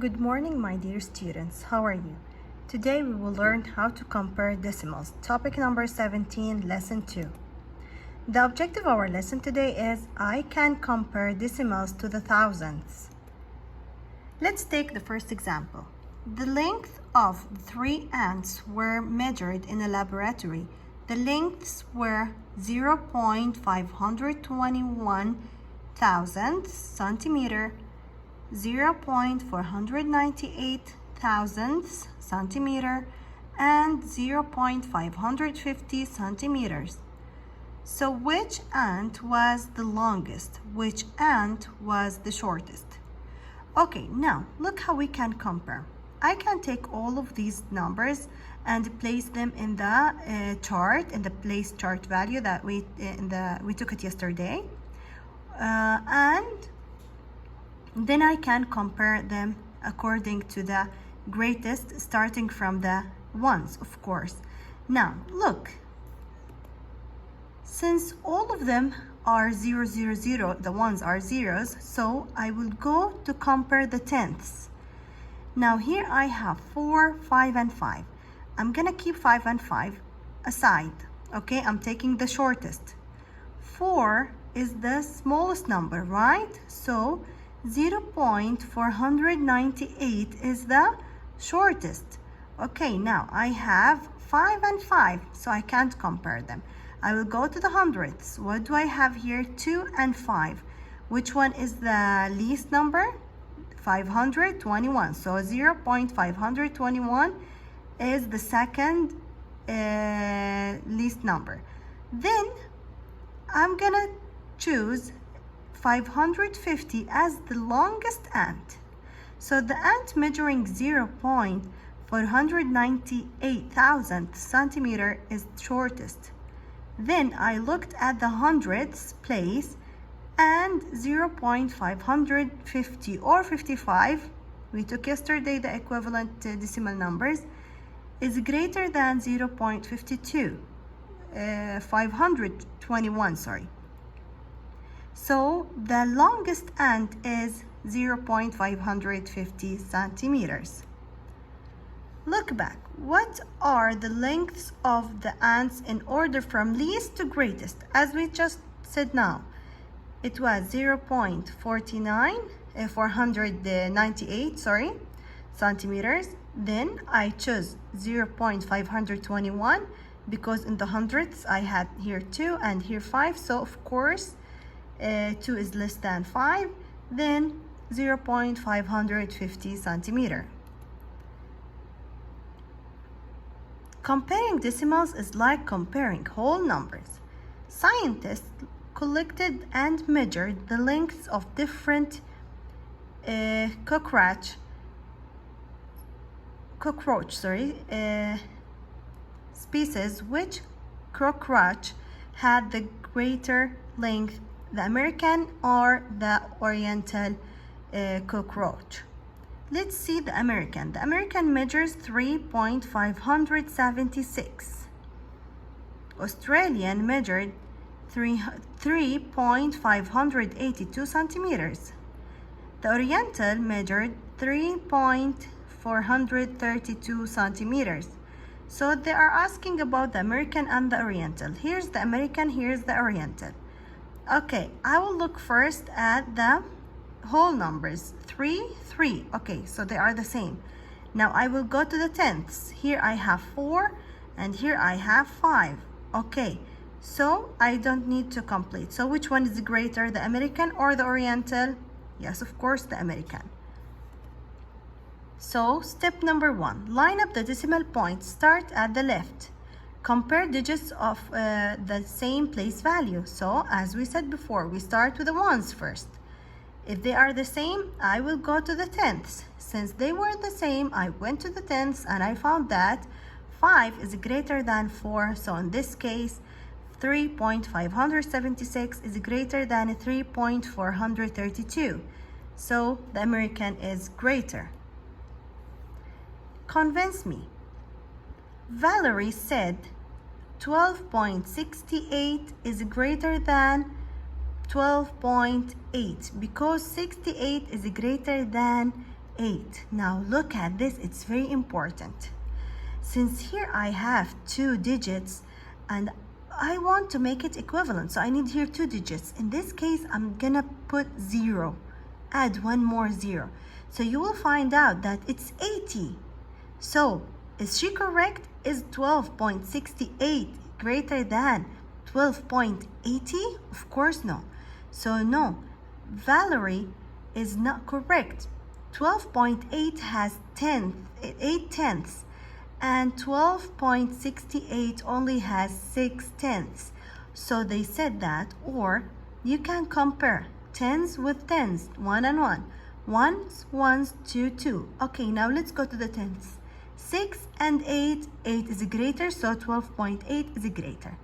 Good morning, my dear students. How are you? Today we will learn how to compare decimals. Topic number 17, lesson 2. The objective of our lesson today is I can compare decimals to the thousandths. Let's take the first example. The length of 3 ants were measured in a laboratory. The lengths were 0.521 thousandths centimeter, 0.498 thousandths centimeter, and 0.550 centimeters. So which ant was the longest? Which ant was the shortest? Okay, now look how we can compare. I can take all of these numbers and place them in the chart, in the place chart value that we took it yesterday, and then I can compare them according to the greatest, starting from the ones, of course. Now, look. Since all of them are 0, 0, 0, the ones are zeros, so I will go to compare the tenths. Now here I have 4, 5, and 5. I'm gonna keep 5 and 5 aside, okay? I'm taking the shortest. 4 is the smallest number, right? So 0.498 is the shortest. Okay, now I have 5 and 5, so I can't compare them. I will go to the hundredths. What do I have here? 2 and 5. Which one is the least number? 521. So 0.521 is the second least number. Then I'm gonna choose 550 as the longest ant. So the ant measuring 0.498 thousandths centimeter is shortest. Then I looked at the hundredths place, and 0.550 or 55, we took yesterday the equivalent decimal numbers, is greater than 0.52, 521, sorry. So the longest ant is 0.550 centimeters. Look back. What are the lengths of the ants in order from least to greatest? As we just said now, it was 498 centimeters. Then I chose 0.521 because in the hundredths I had here 2 and here 5, so of course 2 is less than 5, then 0.550 centimeter. Comparing decimals is like comparing whole numbers. Scientists collected and measured the lengths of different cockroach species. Which cockroach had the greater length, the American or the Oriental cockroach? Let's see the American. The American measures 3.576. Australian measured 3.582 centimeters. The Oriental measured 3.432 centimeters. So they are asking about the American and the Oriental. Here's the American, here's the Oriental. Okay, I will look first at the whole numbers. 3, 3. Okay, so they are the same. Now I will go to the tenths. Here I have 4 and here I have 5. Okay, so I don't need to complete. So which one is greater, the American or the Oriental? Yes, of course, the American. So step number 1, line up the decimal points. Start at the left. Compare digits of the same place value. So as we said before, we start with the ones first. If they are the same, I will go to the tenths. Since they were the same, I went to the tenths and I found that 5 is greater than 4. So in this case, 3.576 is greater than 3.432. So the American is greater. Convince me. Valerie said 12.68 is greater than 12.8 because 68 is greater than 8. Now look at this, it's very important. Since here I have 2 digits and I want to make it equivalent, so I need here 2 digits. In this case, I'm gonna put 0, add one more 0. So you will find out that it's 80. So is she correct? Is 12.68 greater than 12.80? Of course no. So no, Valerie is not correct. 12.8 has 8 tenths and 12.68 only has 6 tenths. So they said that, or you can compare tens with tens, 1 and 1. Ones, 2. Okay, now let's go to the tens. 6 and 8, 8 is greater, so 12.8 is greater.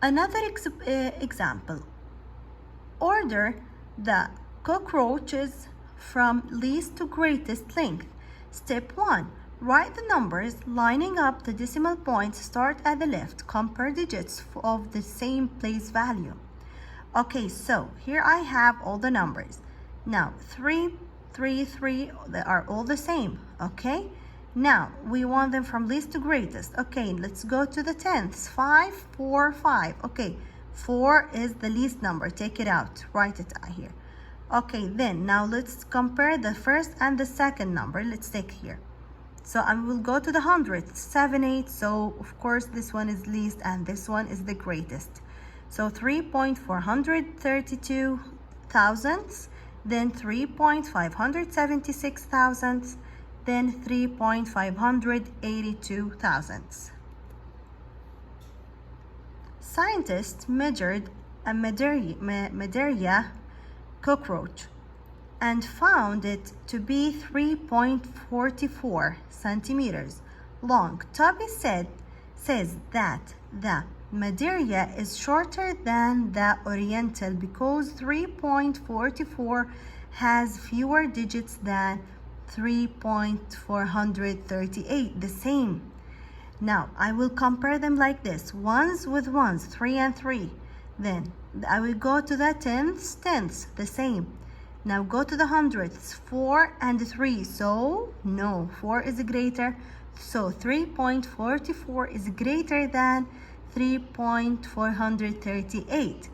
Another example. Order the cockroaches from least to greatest length. Step 1. Write the numbers lining up the decimal points. Start at the left. Compare digits of the same place value. Okay, so here I have all the numbers. Now 3, 3, 3, they are all the same. Okay, now we want them from least to greatest. Okay, let's go to the tenths. 5, 4, 5. Okay, 4 is the least number. Take it out, write it here. Okay, then now let's compare the first and the second number. Let's take here. So I will go to the hundredths. 7, 8. So of course this one is least and this one is the greatest. So 3.432 thousandths, then 3.576 thousandths, then 3.582 thousandths. Scientists measured a Madeira cockroach and found it to be 3.44 centimeters long. Toby says that the Madeira is shorter than the Oriental because 3.44 has fewer digits than 3.438, the same. Now I will compare them like this: ones with ones, 3 and 3. Then I will go to the tenths, the same. Now go to the hundredths, 4 and 3. So no, 4 is greater. So 3.44 is greater than 3.438.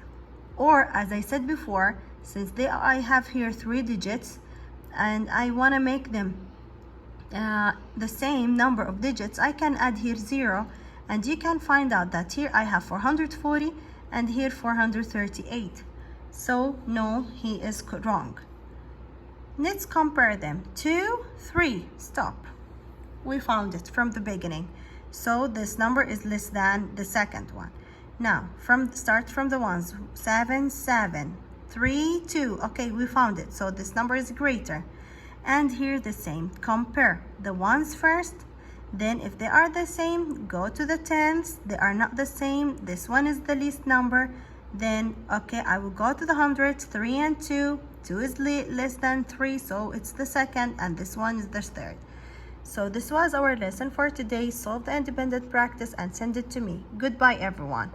Or as I said before, since I have here 3 digits and I want to make them the same number of digits, I can add here 0 and you can find out that here I have 440 and here 438. So no, he is wrong. Let's compare them. 2, 3, stop. We found it from the beginning. So this number is less than the second one. Now start from the ones. 7, 7, 3, 2. Okay, we found it. So this number is greater. And here the same. Compare the ones first. Then if they are the same, go to the tens. They are not the same. This one is the least number. Then, okay, I will go to the hundreds. 3 and 2. 2 is less than 3, so it's the second. And this one is the third. So this was our lesson for today. Solve the independent practice and send it to me. Goodbye, everyone.